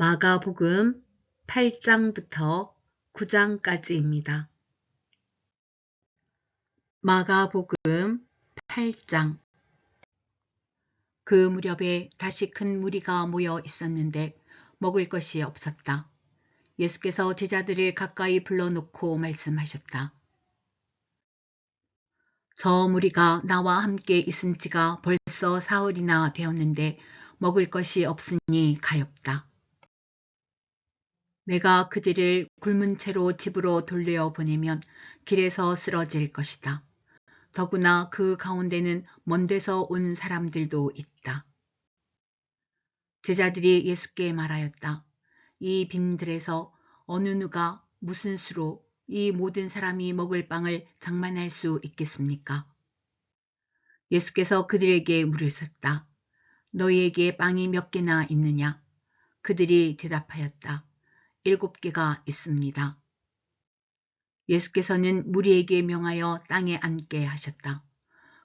마가복음 8장부터 9장까지입니다. 마가복음 8장. 그 무렵에 다시 큰 무리가 모여 있었는데 먹을 것이 없었다. 예수께서 제자들을 가까이 불러놓고 말씀하셨다. 저 무리가 나와 함께 있은 지가 벌써 사흘이나 되었는데 먹을 것이 없으니 가엾다. 내가 그들을 굶은 채로 집으로 돌려보내면 길에서 쓰러질 것이다. 더구나 그 가운데는 먼 데서 온 사람들도 있다. 제자들이 예수께 말하였다. 이 빈들에서 어느 누가 무슨 수로 이 모든 사람이 먹을 빵을 장만할 수 있겠습니까? 예수께서 그들에게 물으셨다. 너희에게 빵이 몇 개나 있느냐? 그들이 대답하였다. 7개가 있습니다. 예수께서는 무리에게 명하여 땅에 앉게 하셨다.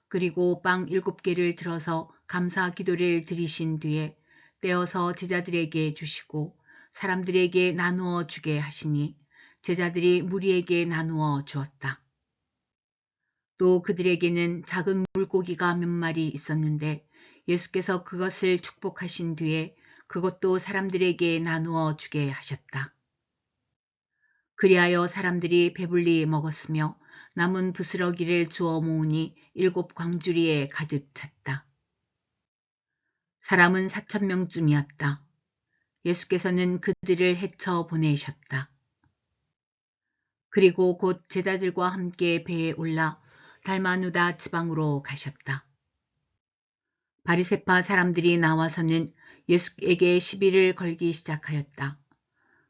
그리고 빵 7개를 들어서 감사 기도를 드리신 뒤에 떼어서 제자들에게 주시고 사람들에게 나누어 주게 하시니 제자들이 무리에게 나누어 주었다. 또 그들에게는 작은 물고기가 몇 마리 있었는데 예수께서 그것을 축복하신 뒤에 그것도 사람들에게 나누어 주게 하셨다. 그리하여 사람들이 배불리 먹었으며 남은 부스러기를 주워 모으니 7광주리에 가득 찼다. 사람은 4,000명쯤이었다. 예수께서는 그들을 헤쳐 보내셨다. 그리고 곧 제자들과 함께 배에 올라 달마누다 지방으로 가셨다. 바리새파 사람들이 나와서는 예수에게 시비를 걸기 시작하였다.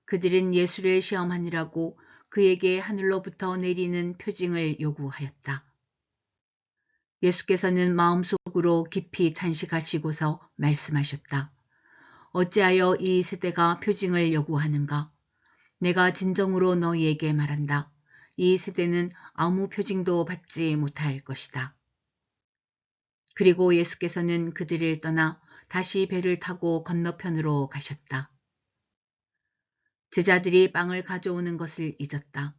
그들은 예수를 시험하느라고 그에게 하늘로부터 내리는 표징을 요구하였다. 예수께서는 마음속으로 깊이 탄식하시고서 말씀하셨다. 어찌하여 이 세대가 표징을 요구하는가? 내가 진정으로 너희에게 말한다. 이 세대는 아무 표징도 받지 못할 것이다. 그리고 예수께서는 그들을 떠나 다시 배를 타고 건너편으로 가셨다. 제자들이 빵을 가져오는 것을 잊었다.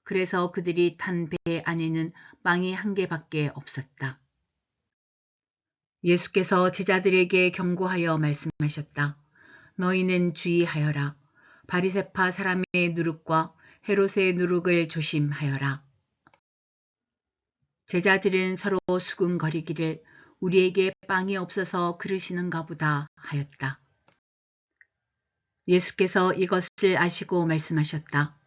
그래서 그들이 탄 배 안에는 빵이 1개밖에 없었다. 예수께서 제자들에게 경고하여 말씀하셨다. 너희는 주의하여라. 바리새파 사람의 누룩과 헤롯의 누룩을 조심하여라. 제자들은 서로 수군거리기를 우리에게 빵이 없어서 그러시는가 보다 하였다. 예수께서 이것을 아시고 말씀하셨다.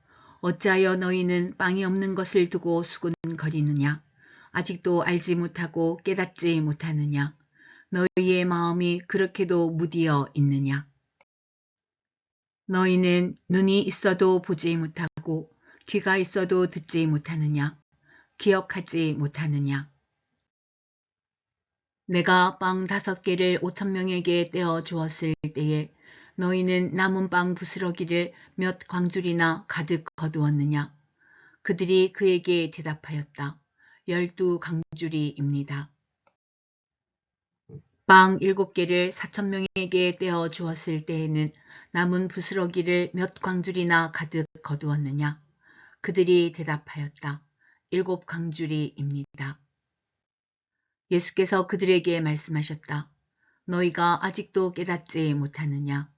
어찌하여 너희는 빵이 없는 것을 두고 수군거리느냐? 아직도 알지 못하고 깨닫지 못하느냐? 너희의 마음이 그렇게도 무디어 있느냐? 너희는 눈이 있어도 보지 못하고 귀가 있어도 듣지 못하느냐? 기억하지 못하느냐? 내가 빵 5개를 5,000명에게 떼어 주었을 때에 너희는 남은 빵 부스러기를 몇 광줄이나 가득 거두었느냐? 그들이 그에게 대답하였다. 12광주리입니다. 빵 7개를 4,000명에게 떼어 주었을 때에는 남은 부스러기를 몇 광줄이나 가득 거두었느냐? 그들이 대답하였다. 7광주리입니다. 예수께서 그들에게 말씀하셨다. 너희가 아직도 깨닫지 못하느냐?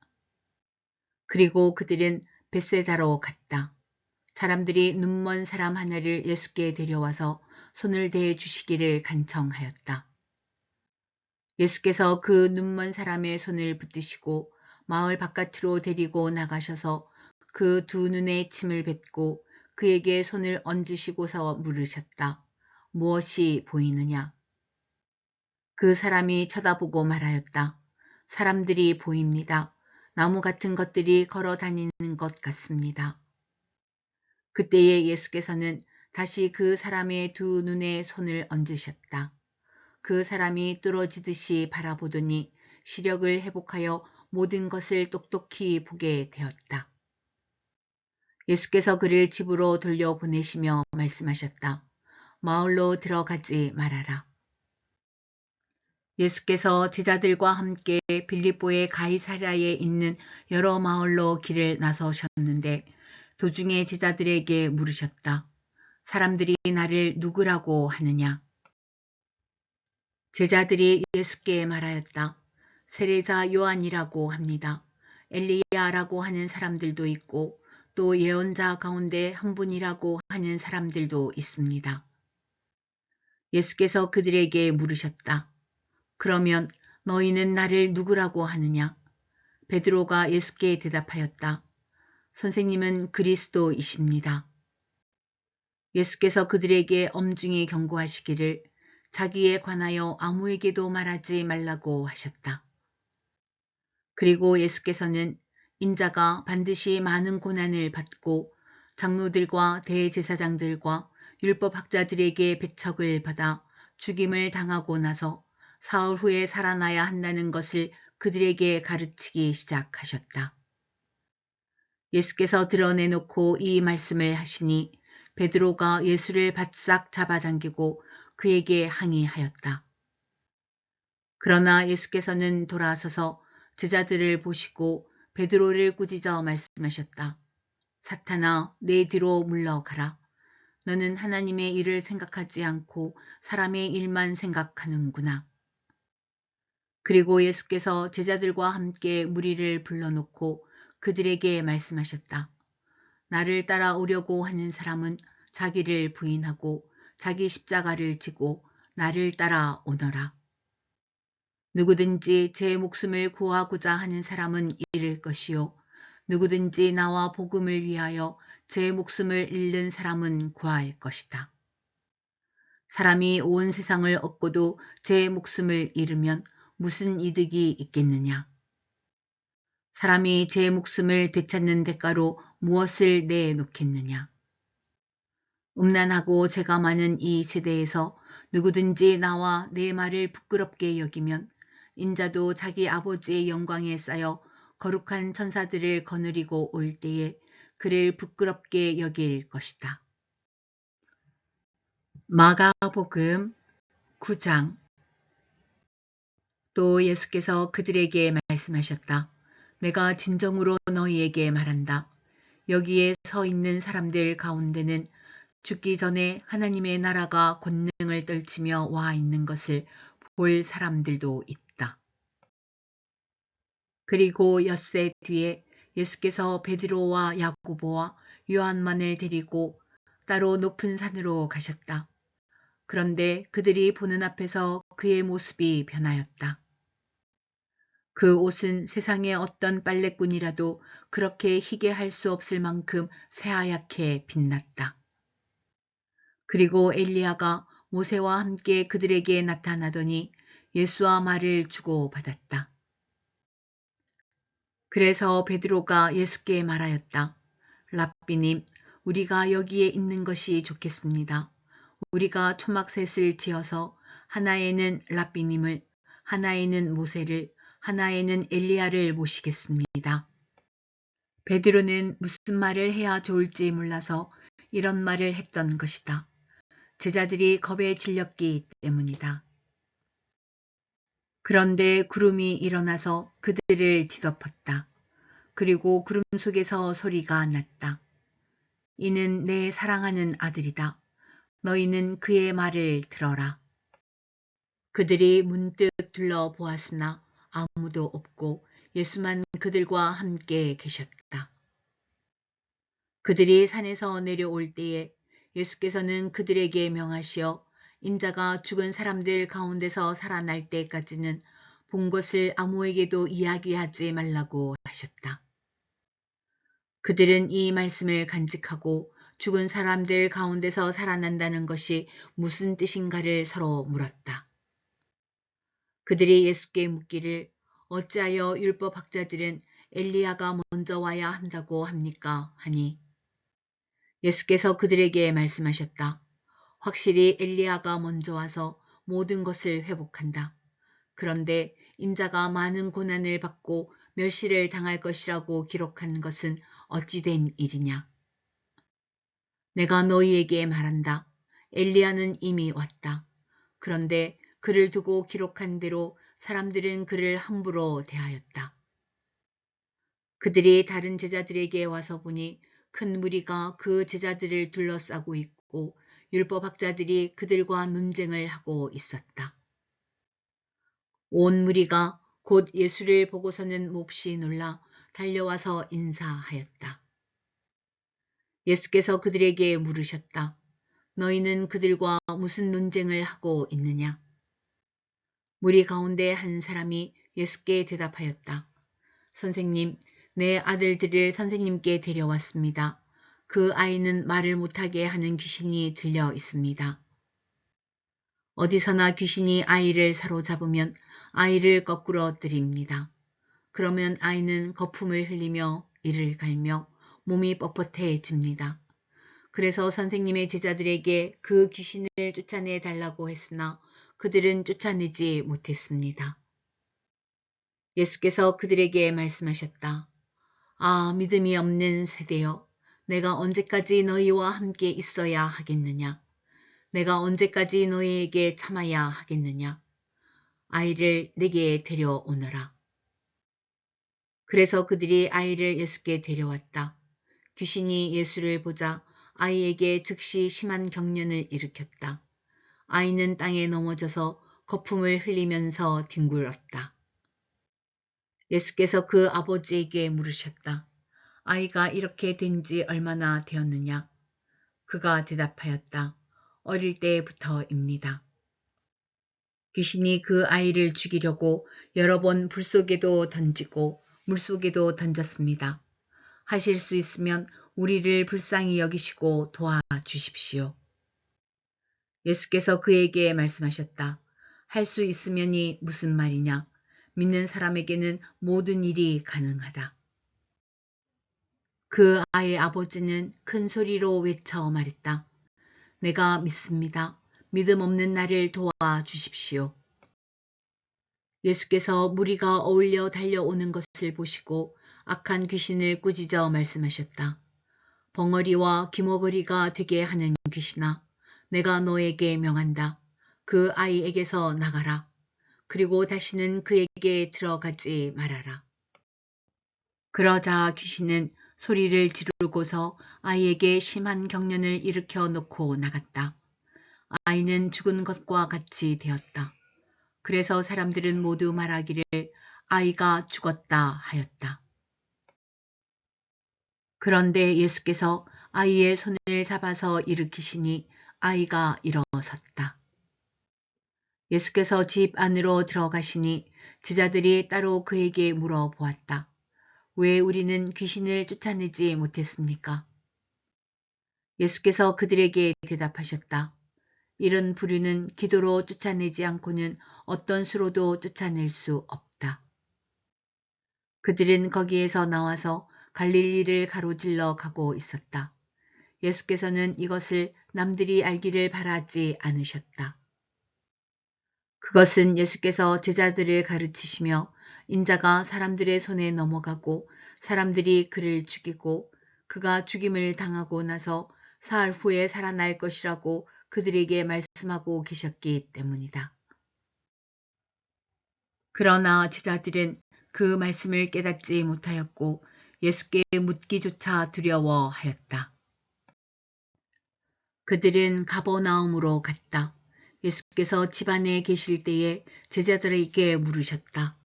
그리고 그들은 벳세다로 갔다. 사람들이 눈먼 사람 하나를 예수께 데려와서 손을 대해 주시기를 간청하였다. 예수께서 그 눈먼 사람의 손을 붙드시고 마을 바깥으로 데리고 나가셔서 그 2눈에 침을 뱉고 그에게 손을 얹으시고서 물으셨다. 무엇이 보이느냐? 그 사람이 쳐다보고 말하였다. 사람들이 보입니다. 나무 같은 것들이 걸어 다니는 것 같습니다. 그때에 예수께서는 다시 그 사람의 2눈에 손을 얹으셨다. 그 사람이 뚫어지듯이 바라보더니 시력을 회복하여 모든 것을 똑똑히 보게 되었다. 예수께서 그를 집으로 돌려보내시며 말씀하셨다. 마을로 들어가지 말아라. 예수께서 제자들과 함께 빌립보의 가이사랴에 있는 여러 마을로 길을 나서셨는데 도중에 제자들에게 물으셨다. 사람들이 나를 누구라고 하느냐? 제자들이 예수께 말하였다. 세례자 요한이라고 합니다. 엘리야라고 하는 사람들도 있고 또 예언자 가운데 한 분이라고 하는 사람들도 있습니다. 예수께서 그들에게 물으셨다. 그러면 너희는 나를 누구라고 하느냐? 베드로가 예수께 대답하였다. 선생님은 그리스도이십니다. 예수께서 그들에게 엄중히 경고하시기를 자기에 관하여 아무에게도 말하지 말라고 하셨다. 그리고 예수께서는 인자가 반드시 많은 고난을 받고 장로들과 대제사장들과 율법학자들에게 배척을 받아 죽임을 당하고 나서 사흘 후에 살아나야 한다는 것을 그들에게 가르치기 시작하셨다. 예수께서 드러내놓고 이 말씀을 하시니 베드로가 예수를 바싹 잡아당기고 그에게 항의하였다. 그러나 예수께서는 돌아서서 제자들을 보시고 베드로를 꾸짖어 말씀하셨다. 사탄아, 내 뒤로 물러가라. 너는 하나님의 일을 생각하지 않고 사람의 일만 생각하는구나. 그리고 예수께서 제자들과 함께 무리를 불러놓고 그들에게 말씀하셨다. 나를 따라오려고 하는 사람은 자기를 부인하고 자기 십자가를 지고 나를 따라오너라. 누구든지 제 목숨을 구하고자 하는 사람은 잃을 것이요. 누구든지 나와 복음을 위하여 제 목숨을 잃는 사람은 구할 것이다. 사람이 온 세상을 얻고도 제 목숨을 잃으면 무슨 이득이 있겠느냐. 사람이 제 목숨을 되찾는 대가로 무엇을 내놓겠느냐. 음란하고 죄가 많은 이 세대에서 누구든지 나와 내 말을 부끄럽게 여기면 인자도 자기 아버지의 영광에 쌓여 거룩한 천사들을 거느리고 올 때에 그를 부끄럽게 여길 것이다. 마가복음 9장. 또 예수께서 그들에게 말씀하셨다. 내가 진정으로 너희에게 말한다. 여기에 서 있는 사람들 가운데는 죽기 전에 하나님의 나라가 권능을 떨치며 와 있는 것을 볼 사람들도 있다. 그리고 엿새 뒤에 예수께서 베드로와 야고보와 요한만을 데리고 따로 높은 산으로 가셨다. 그런데 그들이 보는 앞에서 그의 모습이 변하였다. 그 옷은 세상의 어떤 빨래꾼이라도 그렇게 희게 할 수 없을 만큼 새하얗게 빛났다. 그리고 엘리야가 모세와 함께 그들에게 나타나더니 예수와 말을 주고받았다. 그래서 베드로가 예수께 말하였다. 랍비님, 우리가 여기에 있는 것이 좋겠습니다. 우리가 초막셋을 지어서 하나에는 랍비님을, 하나에는 모세를, 하나에는 엘리야를 모시겠습니다. 베드로는 무슨 말을 해야 좋을지 몰라서 이런 말을 했던 것이다. 제자들이 겁에 질렸기 때문이다. 그런데 구름이 일어나서 그들을 뒤덮었다. 그리고 구름 속에서 소리가 났다. 이는 내 사랑하는 아들이다. 너희는 그의 말을 들어라. 그들이 문득 둘러보았으나 아무도 없고 예수만 그들과 함께 계셨다. 그들이 산에서 내려올 때에 예수께서는 그들에게 명하시어 인자가 죽은 사람들 가운데서 살아날 때까지는 본 것을 아무에게도 이야기하지 말라고 하셨다. 그들은 이 말씀을 간직하고 죽은 사람들 가운데서 살아난다는 것이 무슨 뜻인가를 서로 물었다. 그들이 예수께 묻기를 어찌하여 율법학자들은 엘리야가 먼저 와야 한다고 합니까? 하니 예수께서 그들에게 말씀하셨다. 확실히 엘리야가 먼저 와서 모든 것을 회복한다. 그런데 인자가 많은 고난을 받고 멸시를 당할 것이라고 기록한 것은 어찌 된 일이냐. 내가 너희에게 말한다. 엘리야는 이미 왔다. 그런데 그를 두고 기록한 대로 사람들은 그를 함부로 대하였다. 그들이 다른 제자들에게 와서 보니 큰 무리가 그 제자들을 둘러싸고 있고 율법학자들이 그들과 논쟁을 하고 있었다. 온 무리가 곧 예수를 보고서는 몹시 놀라 달려와서 인사하였다. 예수께서 그들에게 물으셨다. 너희는 그들과 무슨 논쟁을 하고 있느냐? 무리 가운데 한 사람이 예수께 대답하였다. 선생님, 내 아들들을 선생님께 데려왔습니다. 그 아이는 말을 못하게 하는 귀신이 들려 있습니다. 어디서나 귀신이 아이를 사로잡으면 아이를 거꾸로 때립니다. 그러면 아이는 거품을 흘리며 이를 갈며 몸이 뻣뻣해집니다. 그래서 선생님의 제자들에게 그 귀신을 쫓아내 달라고 했으나 그들은 쫓아내지 못했습니다. 예수께서 그들에게 말씀하셨다. 아, 믿음이 없는 세대여, 내가 언제까지 너희와 함께 있어야 하겠느냐? 내가 언제까지 너희에게 참아야 하겠느냐? 아이를 내게 데려오너라. 그래서 그들이 아이를 예수께 데려왔다. 귀신이 예수를 보자 아이에게 즉시 심한 경련을 일으켰다. 아이는 땅에 넘어져서 거품을 흘리면서 뒹굴었다. 예수께서 그 아버지에게 물으셨다. 아이가 이렇게 된 지 얼마나 되었느냐? 그가 대답하였다. 어릴 때부터입니다. 귀신이 그 아이를 죽이려고 여러 번 불 속에도 던지고 물 속에도 던졌습니다. 하실 수 있으면 우리를 불쌍히 여기시고 도와주십시오. 예수께서 그에게 말씀하셨다. 할 수 있으면이 무슨 말이냐? 믿는 사람에게는 모든 일이 가능하다. 그 아이의 아버지는 큰 소리로 외쳐 말했다. 내가 믿습니다. 믿음 없는 나를 도와주십시오. 예수께서 무리가 어울려 달려오는 것을 보시고 악한 귀신을 꾸짖어 말씀하셨다. 벙어리와 기머거리가 되게 하는 귀신아, 내가 너에게 명한다. 그 아이에게서 나가라. 그리고 다시는 그에게 들어가지 말아라. 그러자 귀신은 소리를 지르고서 아이에게 심한 경련을 일으켜 놓고 나갔다. 아이는 죽은 것과 같이 되었다. 그래서 사람들은 모두 말하기를 아이가 죽었다 하였다. 그런데 예수께서 아이의 손을 잡아서 일으키시니 아이가 일어섰다. 예수께서 집 안으로 들어가시니 제자들이 따로 그에게 물어보았다. 왜 우리는 귀신을 쫓아내지 못했습니까? 예수께서 그들에게 대답하셨다. 이런 부류는 기도로 쫓아내지 않고는 어떤 수로도 쫓아낼 수 없다. 그들은 거기에서 나와서 갈릴리를 가로질러 가고 있었다. 예수께서는 이것을 남들이 알기를 바라지 않으셨다. 그것은 예수께서 제자들을 가르치시며 인자가 사람들의 손에 넘어가고 사람들이 그를 죽이고 그가 죽임을 당하고 나서 사흘 후에 살아날 것이라고 그들에게 말씀하고 계셨기 때문이다. 그러나 제자들은 그 말씀을 깨닫지 못하였고 예수께 묻기조차 두려워하였다. 그들은 가버나움으로 갔다. 예수께서 집 안에 계실 때에 제자들에게 물으셨다.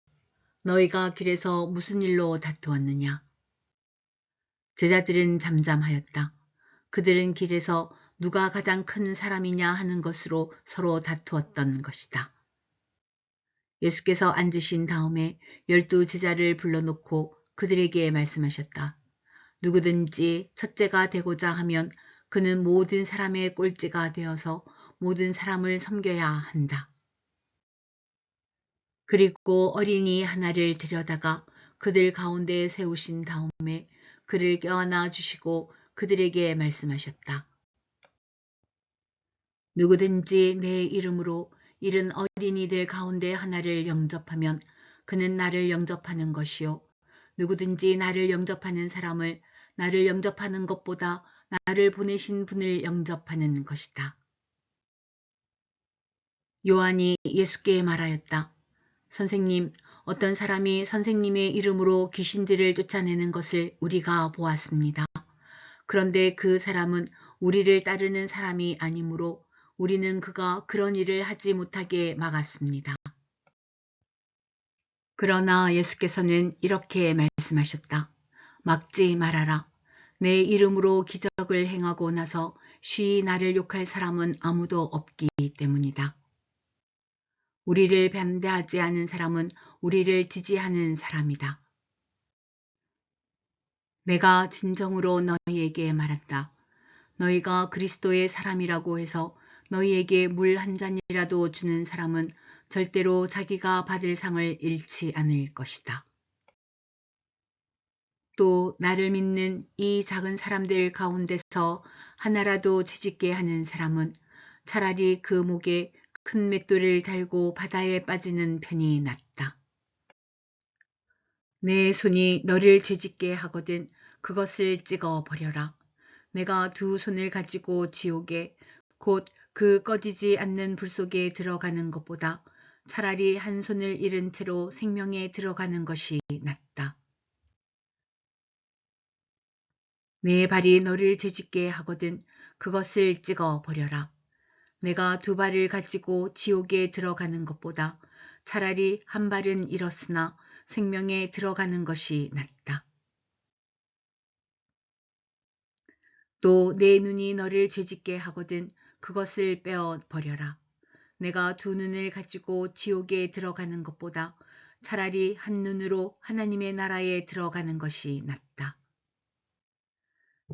너희가 길에서 무슨 일로 다투었느냐? 제자들은 잠잠하였다. 그들은 길에서 누가 가장 큰 사람이냐 하는 것으로 서로 다투었던 것이다. 예수께서 앉으신 다음에 12 제자를 불러놓고 그들에게 말씀하셨다. 누구든지 첫째가 되고자 하면 그는 모든 사람의 꼴찌가 되어서 모든 사람을 섬겨야 한다. 그리고 어린이 하나를 데려다가 그들 가운데 세우신 다음에 그를 껴안아 주시고 그들에게 말씀하셨다. 누구든지 내 이름으로 이른 어린이들 가운데 하나를 영접하면 그는 나를 영접하는 것이요. 누구든지 나를 영접하는 사람을 나를 영접하는 것보다 나를 보내신 분을 영접하는 것이다. 요한이 예수께 말하였다. 선생님, 어떤 사람이 선생님의 이름으로 귀신들을 쫓아내는 것을 우리가 보았습니다. 그런데 그 사람은 우리를 따르는 사람이 아니므로 우리는 그가 그런 일을 하지 못하게 막았습니다. 그러나 예수께서는 이렇게 말씀하셨다. 막지 말아라. 내 이름으로 기적을 행하고 나서 쉬이 나를 욕할 사람은 아무도 없기 때문이다. 우리를 반대하지 않은 사람은 우리를 지지하는 사람이다. 내가 진정으로 너희에게 말한다. 너희가 그리스도의 사람이라고 해서 너희에게 물 한 잔이라도 주는 사람은 절대로 자기가 받을 상을 잃지 않을 것이다. 또 나를 믿는 이 작은 사람들 가운데서 하나라도 채짓게 하는 사람은 차라리 그 목에 큰 맷돌을 달고 바다에 빠지는 편이 낫다. 내 손이 너를 채짓게 하거든 그것을 찍어 버려라. 내가 두 손을 가지고 지옥에 곧 그 꺼지지 않는 불 속에 들어가는 것보다 차라리 한 손을 잃은 채로 생명에 들어가는 것이 낫다. 내 발이 너를 채짓게 하거든 그것을 찍어 버려라. 내가 두 발을 가지고 지옥에 들어가는 것보다 차라리 한 발은 잃었으나 생명에 들어가는 것이 낫다. 또 내 눈이 너를 죄짓게 하거든 그것을 빼어 버려라. 내가 두 눈을 가지고 지옥에 들어가는 것보다 차라리 한 눈으로 하나님의 나라에 들어가는 것이 낫다.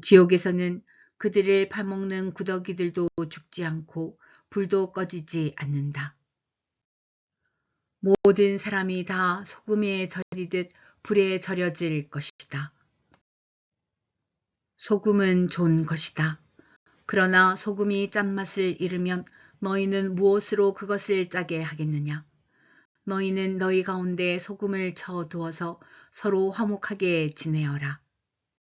지옥에서는 그들을 파먹는 구더기들도 죽지 않고 불도 꺼지지 않는다. 모든 사람이 다 소금에 절이듯 불에 절여질 것이다. 소금은 좋은 것이다. 그러나 소금이 짠맛을 잃으면 너희는 무엇으로 그것을 짜게 하겠느냐? 너희는 너희 가운데 소금을 쳐 두어서 서로 화목하게 지내어라.